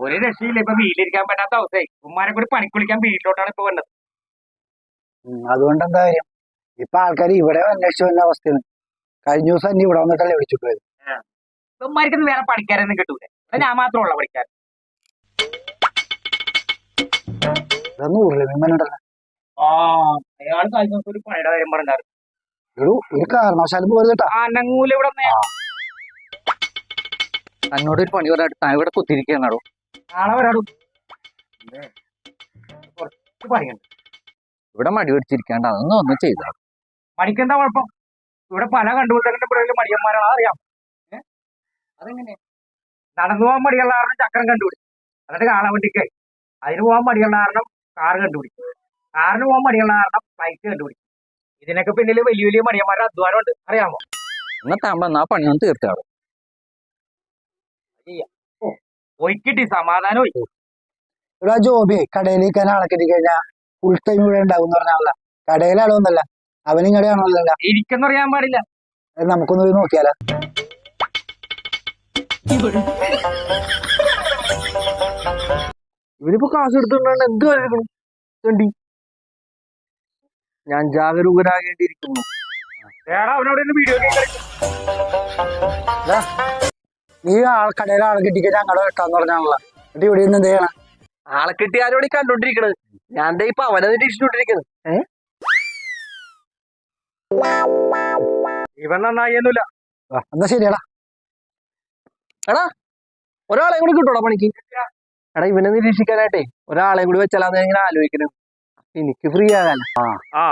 ഒരു രക്ഷയില്ല. ഇപ്പൊ വീട്ടിലിരിക്കാൻ പറ്റാത്ത അവസ്ഥയായി. ഉമ്മാരെ കൂടി പണിക്കുളിക്കാൻ വീട്ടിലോട്ടാണ് ഇപ്പൊ വന്നത്. അതുകൊണ്ട് എന്താ കാര്യം? ഇപ്പൊ ആൾക്കാർ ഇവിടെ അന്വേഷിച്ചു വന്ന അവസ്ഥയാണ്. കഴിഞ്ഞ ദിവസം തന്നെ ഇവിടെ വന്നിട്ടല്ലേ വിളിച്ചിട്ട് പോയത്. ഉമ്മാർക്കൊന്നും വേറെ പണിക്കാരൊന്നും കിട്ടൂലേ? ഞാൻ മാത്രമുള്ള പണിക്കാരൻ. ഇതൊന്നും ഉരുളിമീനുണ്ടല്ലോ. ആ, അയാൾ കഴിഞ്ഞ ദിവസം ഒരു പണിയുടെ കാര്യം പറഞ്ഞായിരുന്നു. ഒരു കാരണവശാലും പോയത് കേട്ടാ. അനങ്ങൂല ഇവിടെ തന്നോട് ഒരു പണി പറഞ്ഞിട്ട് താൻ ഇവിടെ കുത്തിരിക്കുകയാണോ? നാളെ വരാടും. കുറച്ച് പണിയുണ്ട് ഇവിടെ മടി പിടിച്ചിരിക്കാണ്ട് അതൊന്നും ഒന്നും ചെയ്താ. മണിക്കെന്താ കുഴപ്പം? ഇവിടെ പല കണ്ടുപിടുത്തങ്ങളുടെ പിറകിൽ മടിയന്മാരാണ്, അറിയാം. അതെങ്ങനെ നടന്നു പോകാൻ മടിയുള്ള കാരണം ചക്രം കണ്ടുപിടിക്കും, എന്നിട്ട് കാളവണ്ടിക്കായി. അതിന് പോകാൻ മടിയുള്ള കാരണം കാറ് കണ്ടുപിടിക്കും, കാറിന് പോകാൻ മടിയുള്ള കാരണം ഫ്ലൈറ്റ് കണ്ടുപിടിക്കും. ഇതിനൊക്കെ പിന്നിൽ വലിയ വലിയ മടിയന്മാരുടെ അധ്വാനമുണ്ട്, അറിയാമോ? എന്നാ താമ്പ ആ പണിയൊന്നും തീർക്കാറ്. ഒയ്ക്കിട്ടി സമാധാനം ഒയ്ക്കും. ഇവിടെ ജോബി കടയിലേക്ക് ആളെ കിട്ടി കഴിഞ്ഞാൽ ഫുൾ ടൈം ഇവിടെ ഉണ്ടാവും എന്ന് പറഞ്ഞാൽ കടയിലാളൊന്നല്ല, അവനും കടയാണല്ലോ. ഇരിക്കെന്ന് അറിയാൻ പാടില്ല. നമുക്കൊന്ന് പോയി നോക്കിയാലോ? ഇവരിപ്പോ ക്ലാസ് എടുത്തോണ്ടാണ് എന്ത് കാര്യങ്ങളും കണ്ടി. ഞാൻ ജാഗരൂകരാകേണ്ടിയിരിക്കുന്നു. അവനോട് വീഡിയോ നീ കടയിൽ ആളെ കിട്ടിക്കഴിഞ്ഞാൽ അങ്ങടെ വെട്ടാന്ന് പറഞ്ഞാണല്ലോ. എന്നിട്ട് ഇവിടെ നിന്ന് എന്ത് ചെയ്യണം? ആളെ കിട്ടി ആരോടെ കണ്ടോണ്ടിരിക്കണത്? ഞാൻ ഇപ്പൊ അവനെ നിരീക്ഷിച്ചോണ്ടിരിക്കുന്നത്. ഇവൻ നന്നായില്ല. എന്നാ ശരിയടാ. എടാ ഒരാളെ കൂടി കിട്ടോടാ പണിക്ക്. എടാ ഇവനെ നിരീക്ഷിക്കാനായിട്ടേ ഒരാളെ കൂടി വെച്ചാലാന്ന് ഞാൻ ഇങ്ങനെ ആലോചിക്കണം. എനിക്ക് ഫ്രീ ആകാൻ. ആ